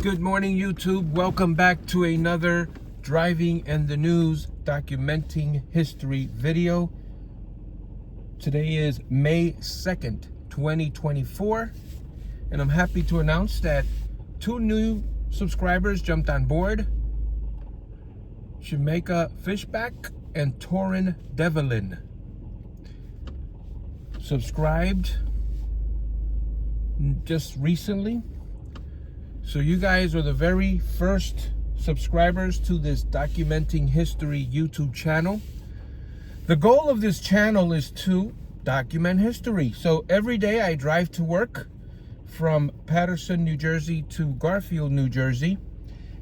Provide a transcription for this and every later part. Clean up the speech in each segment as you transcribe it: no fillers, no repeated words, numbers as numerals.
Good morning, YouTube. Welcome back to another Driving and the News documenting history video. Today is May 2nd, 2024, and I'm happy to announce that 2 new subscribers jumped on board. Jamaica Fishback and Torin Devlin subscribed just recently. So you guys are the very first subscribers to this Documenting History YouTube channel. The goal of this channel is to document history. So every day I drive to work from Paterson, New Jersey to Garfield, New Jersey.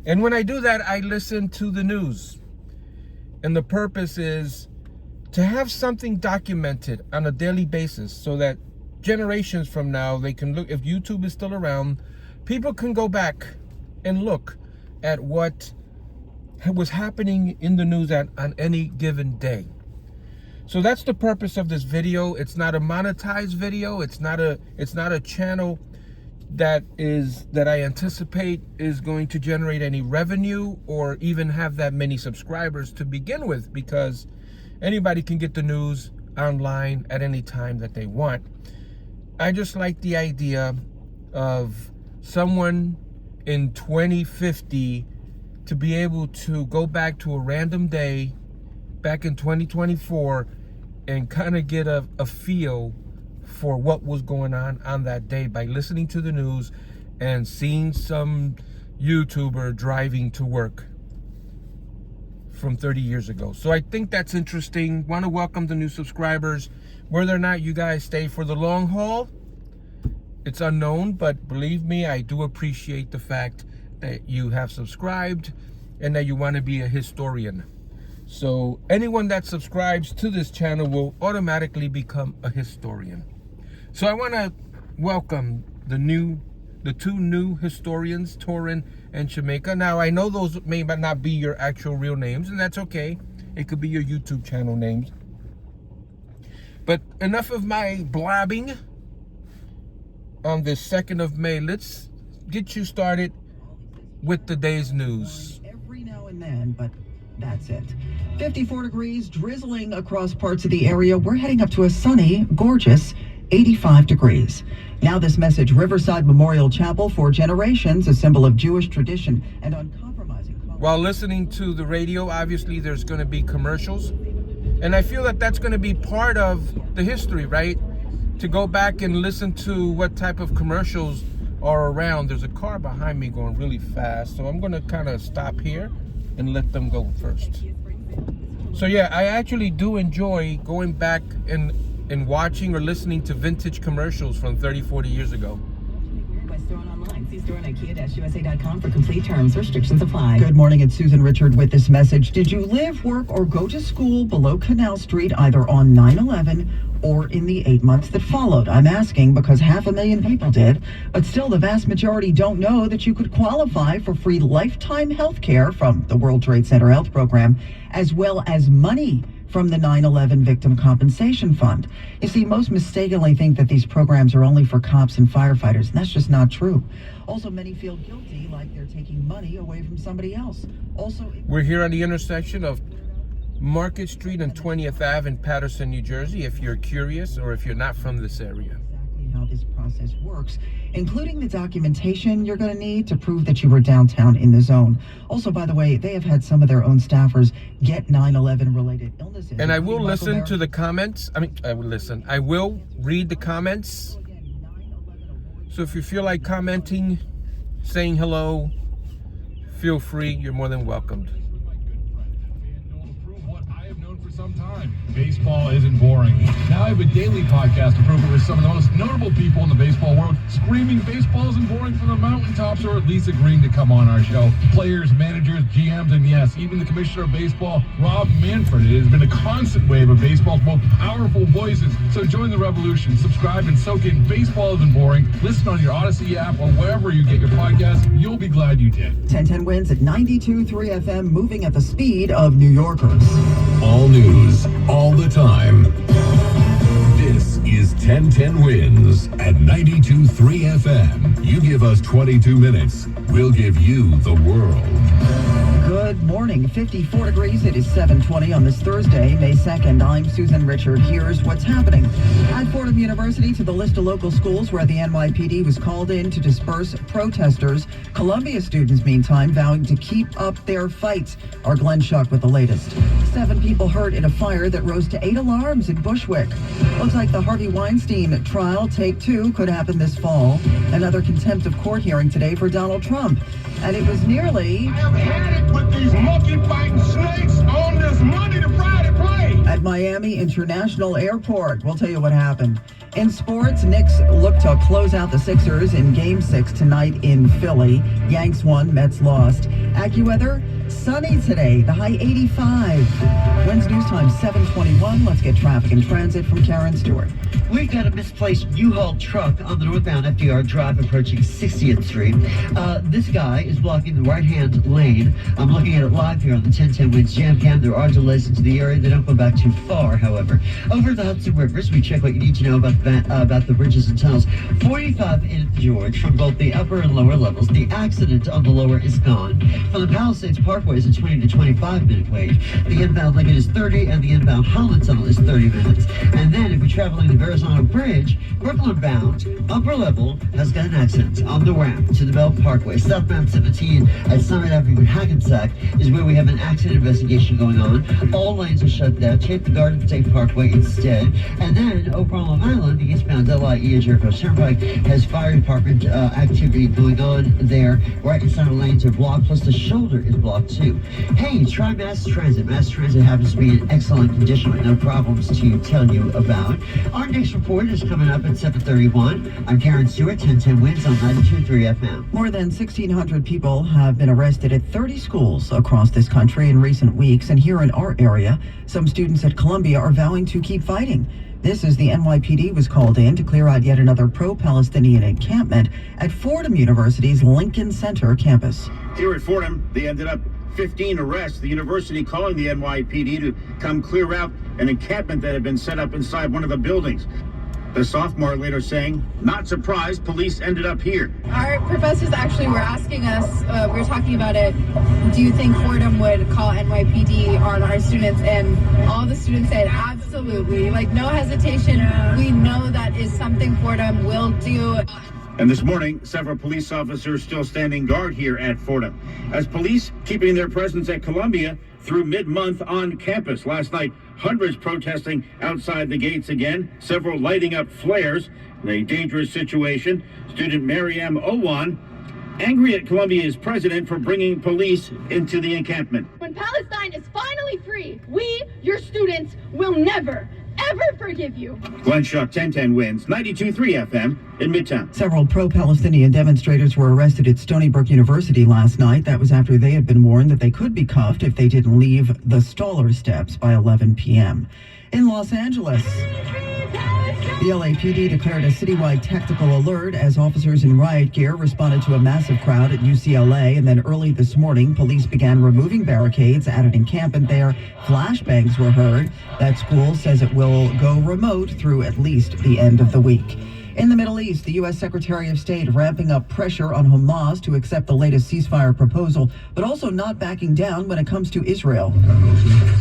And when I do that, I listen to the news. And the purpose is to have something documented on a daily basis so that generations from now, they can look, if YouTube is still around, people can go back and look at what was happening in the news on any given day. So that's the purpose of this video. It's not a monetized video. It's not a channel that I anticipate is going to generate any revenue or even have that many subscribers to begin with, because anybody can get the news online at any time that they want. I just like the idea of someone in 2050 to be able to go back to a random day back in 2024 and kind of get a feel for what was going on that day by listening to the news and seeing some YouTuber driving to work from 30 years ago. So I think that's interesting. Want to welcome the new subscribers. Whether or not you guys stay for the long haul, it's unknown, but believe me, I do appreciate the fact that you have subscribed and that you want to be a historian. So anyone that subscribes to this channel will automatically become a historian. So I want to welcome the 2 new historians, Torin and Jamaica. Now, I know those may not be your actual real names, and that's okay. It could be your YouTube channel names. But enough of my blabbing. On this 2nd of May, let's get you started with the day's news. Every now and then, but that's it. 54 degrees, drizzling across parts of the area. We're heading up to a sunny, gorgeous 85 degrees. Now this message: Riverside Memorial Chapel, for generations, a symbol of Jewish tradition and uncompromising. While listening to the radio, obviously there's going to be commercials. And I feel that that's going to be part of the history, right? To go back and listen to what type of commercials are around. There's a car behind me going really fast, so I'm going to kind of stop here and let them go first. So yeah, I actually do enjoy going back and watching or listening to vintage commercials from 30-40 years ago. See store on IKEA-USA.com for complete terms. Restrictions apply. Good morning, it's Susan Richard with this message. Did you live, work, or go to school below Canal Street either on 9/11 or in the 8 months that followed? I'm asking because 500,000 people did, but still the vast majority don't know that you could qualify for free lifetime health care from the World Trade Center Health Program, as well as money from the 9/11 Victim Compensation Fund. You see, most mistakenly think that these programs are only for cops and firefighters, and that's just not true. Also, many feel guilty, like they're taking money away from somebody else. Also, we're here on the intersection of Market Street and 20th Ave in Paterson, New Jersey, if you're curious or if you're not from this area. Exactly how this process works, including the documentation you're going to need to prove that you were downtown in the zone. Also, by the way, they have had some of their own staffers get 9/11 related illnesses. And I will listen to the comments. I will read the comments. So if you feel like commenting, saying hello, feel free. You're more than welcomed. Some time. Baseball isn't boring. Now I have a daily podcast to prove it with some of the most notable people in the baseball world, screaming baseball isn't boring from the mountaintops, or at least agreeing to come on our show. Players, managers, GMs, and yes, even the commissioner of baseball, Rob Manfred. It has been a constant wave of baseball's most powerful voices. So join the revolution. Subscribe and soak in Baseball Isn't Boring. Listen on your Odyssey app or wherever you get your podcasts. You'll be glad you did. 1010 wins at 92.3 FM, moving at the speed of New Yorkers. All news, all the time. This is is 1010 Wins at 92.3 FM. You give us 22 minutes, we'll give you the world. Good morning. 54 degrees. It is 7:20 on this Thursday, May 2nd. I'm Susan Richard. Here's what's happening. At Fordham University, to the list of local schools where the NYPD was called in to disperse protesters. Columbia students, meantime, vowing to keep up their fights. Our Glenn Schuck with the latest. 7 people hurt in a fire that rose to 8 alarms in Bushwick. Looks like the Harvey Weinstein trial, take 2, could happen this fall. Another contempt of court hearing today for Donald Trump. And it was nearly... I have had it with these monkey-fighting snakes on this Monday to Friday plane. At Miami International Airport. We'll tell you what happened. In sports, Knicks look to close out the Sixers in Game 6 tonight in Philly. Yanks won, Mets lost. AccuWeather, sunny today, the high 85. Wins News Time 7:21. Let's get traffic and transit from Karen Stewart. We've got a misplaced U-Haul truck on the northbound FDR Drive approaching 60th Street. This guy is blocking the right-hand lane. I'm looking at it live here on the 1010 Wins Jam Cam. There are delays into the area. They don't go back too far, however. Over the Hudson Rivers, we check what you need to know about the bridges and tunnels. 45 in George from both the upper and lower levels. The accident on the lower is gone. From the Palisades Parkway is a 20 to 25 minute wait. The inbound Lincoln is 30 and the inbound Holland Tunnel is 30 minutes. And then if you're traveling the Verrazano Bridge, Brooklyn bound, upper level has got an accident on the ramp to the Bell Parkway. Southbound 17 at Summit Avenue in Hackensack is where we have an accident investigation going on. All lanes are shut down. Take the Garden State Parkway instead. And then over on Long Island, the eastbound LIE at Jericho Turnpike has fire department activity going on there. Right inside the lanes are blocked, plus the shoulder is blocked too. Hey, try Mass Transit. Mass Transit happens to be in excellent condition with no problems to tell you about. Our next report is coming up at 7:31. I'm Karen Stewart, 1010 Wins on 92.3 FM. More than 1,600 people have been arrested at 30 schools across this country in recent weeks. And here in our area, some students at Columbia are vowing to keep fighting. This as the NYPD was called in to clear out yet another pro-Palestinian encampment at Fordham University's Lincoln Center campus. Here at Fordham, they ended up 15 arrests. The university calling the NYPD to come clear out an encampment that had been set up inside one of the buildings. The sophomore later saying, not surprised, police ended up here. Our professors actually were asking us, we were talking about it, do you think Fordham would call NYPD on our students? And all the students said, absolutely, like no hesitation. We know that is something Fordham will do. And this morning, several police officers still standing guard here at Fordham, as police keeping their presence at Columbia through mid-month on campus. Last night, hundreds protesting outside the gates again, several lighting up flares in a dangerous situation. Student Mary M. Owan angry at Columbia's president for bringing police into the encampment. When Palestine is finally free, we, your students, will never, ever forgive you. Glenn Schuck, 1010 Wins, 92.3 FM in Midtown. Several pro-Palestinian demonstrators were arrested at Stony Brook University last night. That was after they had been warned that they could be cuffed if they didn't leave the Staller steps by 11 p.m. In Los Angeles, the LAPD declared a citywide tactical alert as officers in riot gear responded to a massive crowd at UCLA. And then early this morning, police began removing barricades at an encampment there. Flashbangs were heard. That school says it will go remote through at least the end of the week. In the Middle East, the U.S. Secretary of State ramping up pressure on Hamas to accept the latest ceasefire proposal, but also not backing down when it comes to Israel.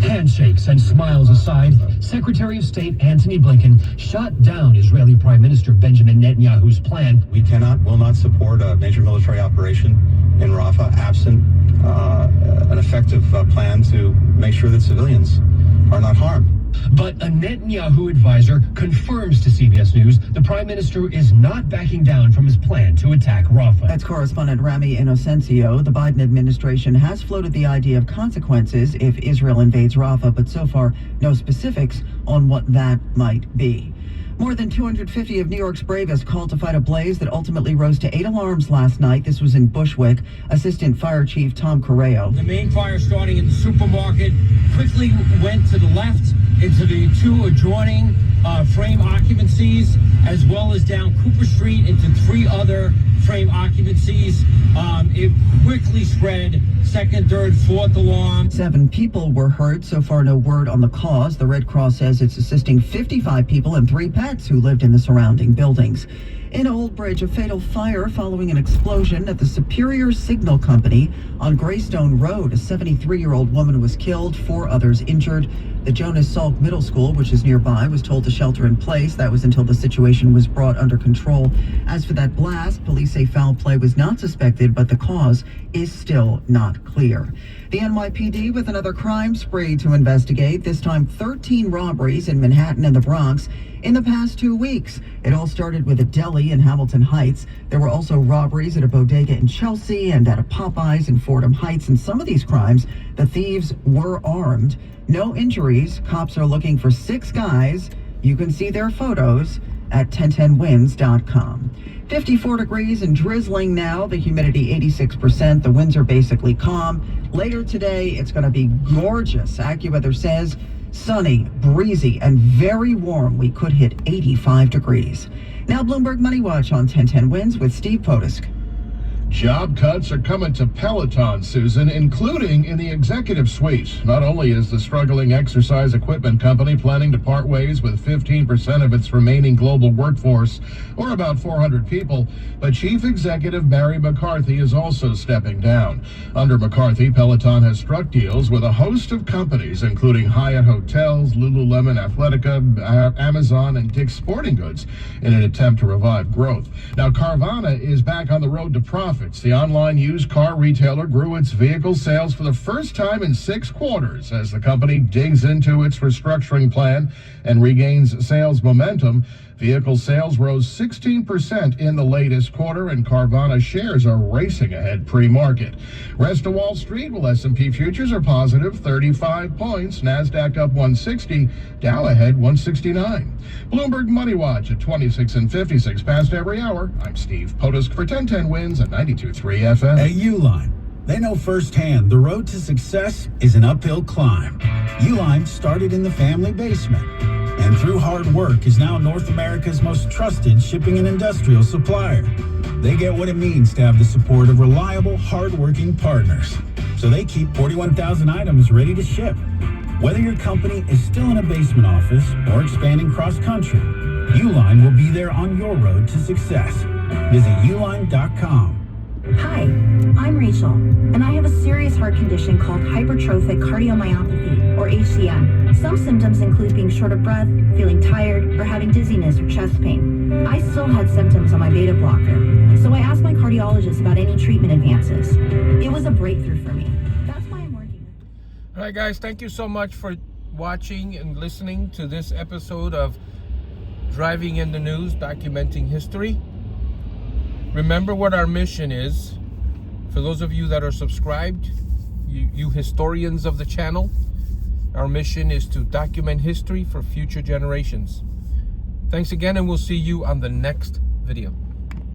Handshakes and smiles aside, Secretary of State Antony Blinken shot down Israeli Prime Minister Benjamin Netanyahu's plan. We will not support a major military operation in Rafah absent an effective plan to make sure that civilians are not harmed. But a Netanyahu advisor confirms to CBS News the prime minister is not backing down from his plan to attack Rafah. That's correspondent Rami Inocencio. The Biden administration has floated the idea of consequences if Israel invades Rafah, but so far no specifics on what that might be. More than 250 of New York's bravest called to fight a blaze that ultimately rose to 8 alarms last night. This was in Bushwick. Assistant Fire Chief Tom Correo. The main fire starting in the supermarket quickly went to the left into the 2 adjoining frame occupancies, as well as down Cooper Street into 3 other frame occupancies. It quickly spread, second, third, fourth alarm. 7 people were hurt. So far, no word on the cause. The Red Cross says it's assisting 55 people and 3 pets who lived in the surrounding buildings. In Old Bridge, a fatal fire following an explosion at the Superior Signal Company on Greystone Road. A 73-year-old woman was killed, 4 others injured. The Jonas Salk Middle School, which is nearby, was told to shelter in place. That was until the situation was brought under control. As for that blast, police say foul play was not suspected, but the cause is still not clear. The NYPD with another crime spree to investigate, this time 13 robberies in Manhattan and the Bronx in the past 2 weeks. It all started with a deli in Hamilton Heights. There were also robberies at a bodega in Chelsea and at a Popeyes in Fordham Heights. In some of these crimes, the thieves were armed. No injuries. Cops are looking for 6 guys. You can see their photos at 1010wins.com. 54 degrees and drizzling now. The humidity 86%. The winds are basically calm. Later today, it's going to be gorgeous. AccuWeather says sunny, breezy, and very warm. We could hit 85 degrees. Now Bloomberg Money Watch on 1010 Wins with Steve Potusk. Job cuts are coming to Peloton, Susan, including in the executive suite. Not only is the struggling exercise equipment company planning to part ways with 15% of its remaining global workforce, or about 400 people, but Chief Executive Barry McCarthy is also stepping down. Under McCarthy, Peloton has struck deals with a host of companies, including Hyatt Hotels, Lululemon Athletica, Amazon, and Dick's Sporting Goods, in an attempt to revive growth. Now, Carvana is back on the road to profits. The online used car retailer grew its vehicle sales for the first time in 6 quarters as the company digs into its restructuring plan and regains sales momentum. Vehicle sales rose 16% in the latest quarter, and Carvana shares are racing ahead pre-market. Rest of Wall Street, well, S&P futures are positive 35 points. NASDAQ up 160, Dow ahead 169. Bloomberg Money Watch at 26 and 56 past every hour. I'm Steve Potusk for 1010 Wins at 92.3 FM. At Uline, they know firsthand the road to success is an uphill climb. Uline started in the family basement, and through hard work is now North America's most trusted shipping and industrial supplier. They get what it means to have the support of reliable, hard-working partners. So they keep 41,000 items ready to ship. Whether your company is still in a basement office or expanding cross-country, Uline will be there on your road to success. Visit uline.com. Hi, I'm Rachel, and I have a serious heart condition called hypertrophic cardiomyopathy, or HCM. Some symptoms include being short of breath, feeling tired, or having dizziness or chest pain. I still had symptoms on my beta blocker, so I asked my cardiologist about any treatment advances. It was a breakthrough for me. That's why I'm working. All right, guys, thank you so much for watching and listening to this episode of Driving in the News, Documenting History. Remember what our mission is. For those of you that are subscribed, you historians of the channel, our mission is to document history for future generations. Thanks again, and we'll see you on the next video.